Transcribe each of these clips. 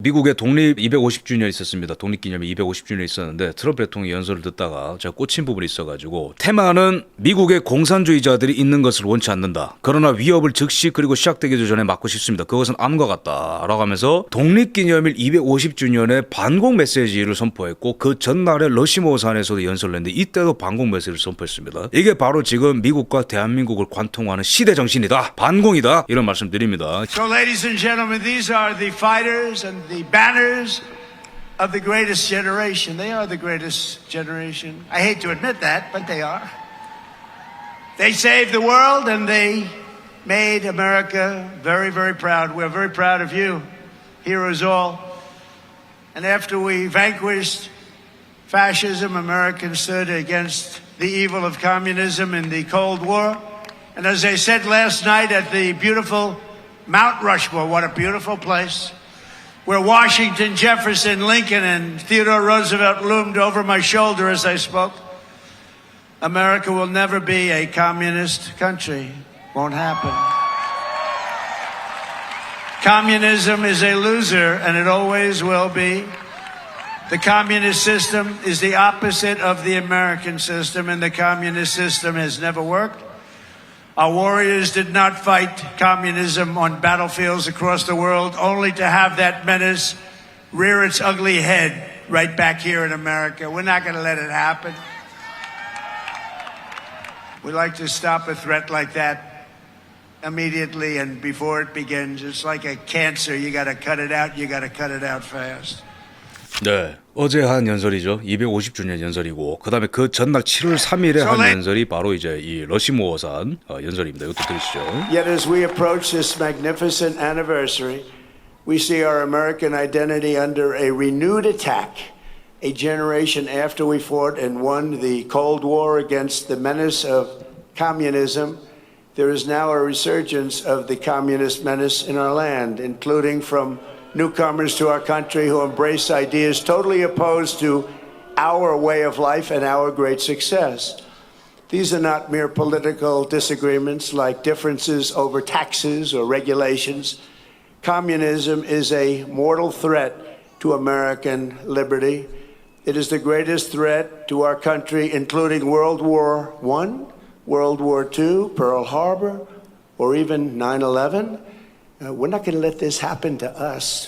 미국의 독립 250주년 있었습니다. 독립기념일 250주년 있었는데 트럼프 대통령 연설을 듣다가 제가 꽂힌 부분이 있어가지고 테마는 미국의 공산주의자들이 있는 것을 원치 않는다. 그러나 위협을 즉시 그리고 시작되기도 전에 막고 싶습니다. 그것은 암과 같다. 라고 하면서 독립기념일 250주년에 반공 메시지를 선포했고 그 전날에 러시모어산에서도 연설을 했는데 이때도 반공 메시지를 선포했습니다. 이게 바로 지금 미국과 대한민국을 관통하는 시대 정신이다. 반공이다. 이런 말씀 드립니다. So ladies and gentlemen, these are the fighters and the banners of the greatest generation. They are the greatest generation. I hate to admit that, but they are. They saved the world and they made America very, very proud. We're very proud of you, heroes all. And after we vanquished fascism, Americans stood against the evil of communism in the Cold War. And as I said last night at the beautiful Mount Rushmore, what a beautiful place, where Washington, Jefferson, Lincoln, and Theodore Roosevelt loomed over my shoulder as I spoke. America will never be a communist country. Won't happen. Communism is a loser, and it always will be. The communist system is the opposite of the American system, and the communist system has never worked. Our warriors did not fight communism on battlefields across the world only to have that menace rear its ugly head right back here in America. We're not going to let it happen. We like to stop a threat like that immediately and before it begins. It's like a cancer. You got to cut it out. You got to cut it out fast. 네, 어제 한 연설이죠. 250주년 연설이고 그다음에 그 전날 7월 3일에 한 연설이 바로 이제 이 러시모어산 연설입니다. 이것도 들으시죠. Yet as we approach this magnificent anniversary, we see our American identity under a renewed attack. A generation after we fought and won the Cold War against the menace of communism, there is now a resurgence of the communist menace in our land, including from newcomers to our country who embrace ideas totally opposed to our way of life and our great success. These are not mere political disagreements like differences over taxes or regulations. Communism is a mortal threat to American liberty. It is the greatest threat to our country, including World War I, World War II, Pearl Harbor, or even 9/11. We're not going to let this happen to us.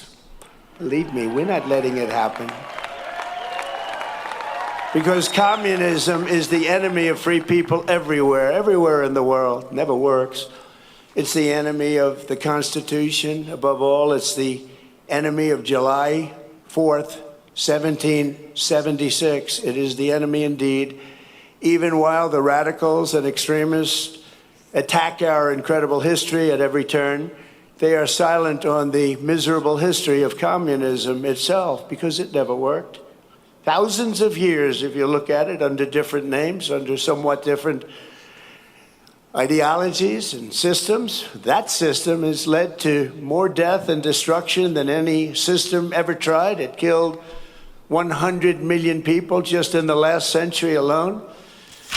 Believe me, we're not letting it happen. Because communism is the enemy of free people everywhere in the world. Never works. It's the enemy of the Constitution. Above all, it's the enemy of July 4th, 1776. It is the enemy indeed. Even while the radicals and extremists attack our incredible history at every turn, they are silent on the miserable history of communism itself because it never worked. Thousands of years, if you look at it, under different names, under somewhat different ideologies and systems, that system has led to more death and destruction than any system ever tried. It killed 100 million people just in the last century alone.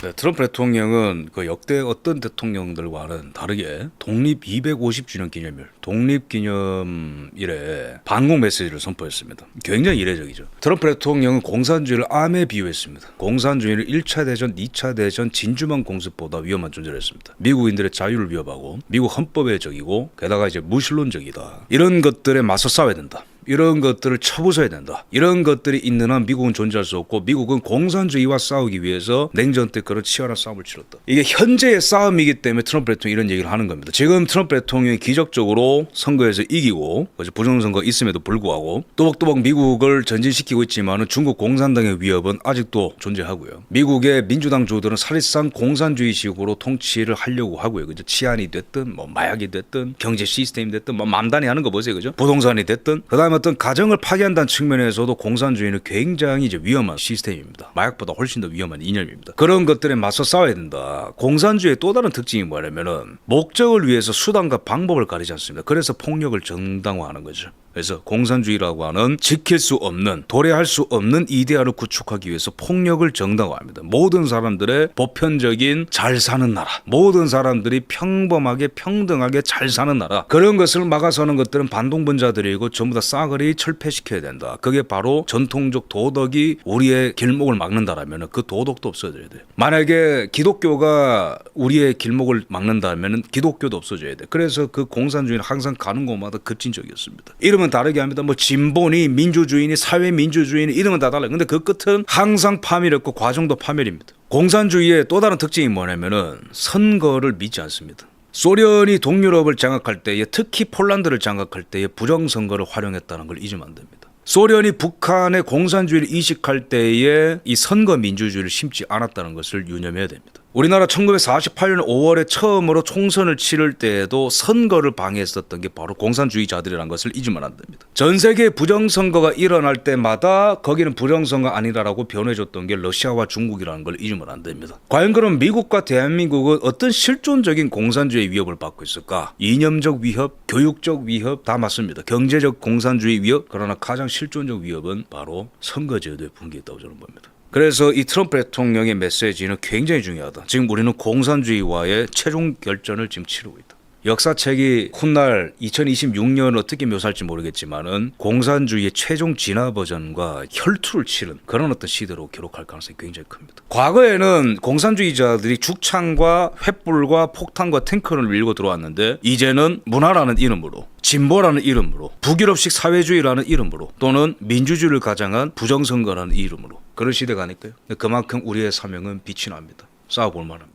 네, 트럼프 대통령은 그 역대 어떤 대통령들과는 다르게 독립 250주년 기념일, 독립기념일에 반공 메시지를 선포했습니다. 굉장히 이례적이죠. 트럼프 대통령은 공산주의를 암에 비유했습니다. 공산주의를 1차 대전, 2차 대전 진주만 공습보다 위험한 존재를 했습니다. 미국인들의 자유를 위협하고 미국 헌법의 적이고 게다가 이제 무신론적이다. 이런 것들에 맞서 싸워야 된다. 이런 것들을 쳐부숴야 된다. 이런 것들이 있는 한 미국은 존재할 수 없고 미국은 공산주의와 싸우기 위해서 냉전 때 그런 치열한 싸움을 치렀다. 이게 현재의 싸움이기 때문에 트럼프 대통령이 이런 얘기를 하는 겁니다. 지금 트럼프 대통령이 기적적으로 선거에서 이기고 부정선거 있음에도 불구하고 또박또박 미국을 전진시키고 있지만 중국 공산당의 위협은 아직도 존재하고요. 미국의 민주당 주들은 사실상 공산주의식으로 통치를 하려고 하고요. 그죠? 치안이 됐든 마약이 됐든 경제 시스템이 됐든 맘단히 하는 거 보세요. 그죠? 부동산이 됐든 그다음에 어떤 가정을 파괴한다는 측면에서도 공산주의는 굉장히 이제 위험한 시스템입니다. 마약보다 훨씬 더 위험한 이념입니다. 그런 것들에 맞서 싸워야 된다. 공산주의의 또 다른 특징이 뭐냐면은 목적을 위해서 수단과 방법을 가리지 않습니다. 그래서 폭력을 정당화하는 거죠. 그래서 공산주의라고 하는 지킬 수 없는, 도래할 수 없는 이데아를 구축하기 위해서 폭력을 정당화합니다. 모든 사람들의 보편적인 잘 사는 나라, 모든 사람들이 평범하게 평등하게 잘 사는 나라, 그런 것을 막아서는 것들은 반동분자들이고 전부 다 싸그리 철폐시켜야 된다. 그게 바로 전통적 도덕이 우리의 길목을 막는다라면 그 도덕도 없어져야 돼요. 만약에 기독교가 우리의 길목을 막는다면 기독교도 없어져야 돼. 그래서 그 공산주의는 항상 가는 곳마다 급진적이었습니다. 이름은 다르게 합니다. 뭐 진보니 민주주의니 사회민주주의니 이름은 다 달라요. 근데 그 끝은 항상 파멸이었고 과정도 파멸입니다. 공산주의의 또 다른 특징이 뭐냐면은 선거를 믿지 않습니다. 소련이 동유럽을 장악할 때에, 특히 폴란드를 장악할 때에 부정선거를 활용했다는 걸 잊으면 안 됩니다. 소련이 북한의 공산주의를 이식할 때에 이 선거 민주주의를 심지 않았다는 것을 유념해야 됩니다. 우리나라 1948년 5월에 처음으로 총선을 치를 때에도 선거를 방해했었던 게 바로 공산주의자들이라는 것을 잊으면 안 됩니다. 전 세계 부정선거가 일어날 때마다 거기는 부정선거 아니라고 변해줬던 게 러시아와 중국이라는 걸 잊으면 안 됩니다. 과연 그럼 미국과 대한민국은 어떤 실존적인 공산주의 위협을 받고 있을까? 이념적 위협, 교육적 위협 다 맞습니다. 경제적 공산주의 위협, 그러나 가장 실존적 위협은 바로 선거제도의 붕괴에 있다고 저는 봅니다. 그래서 이 트럼프 대통령의 메시지는 굉장히 중요하다. 지금 우리는 공산주의와의 최종 결전을 지금 치르고 있다. 역사책이 훗날 2026년 어떻게 묘사할지 모르겠지만은 공산주의의 최종 진화 버전과 혈투를 치른 그런 어떤 시대로 기록할 가능성이 굉장히 큽니다. 과거에는 공산주의자들이 죽창과 횃불과 폭탄과 탱크를 밀고 들어왔는데 이제는 문화라는 이름으로, 진보라는 이름으로, 북유럽식 사회주의라는 이름으로, 또는 민주주의를 가장한 부정선거라는 이름으로 그런 시대가 아닐까요? 그만큼 우리의 사명은 빛이 납니다. 싸워볼 만합니다.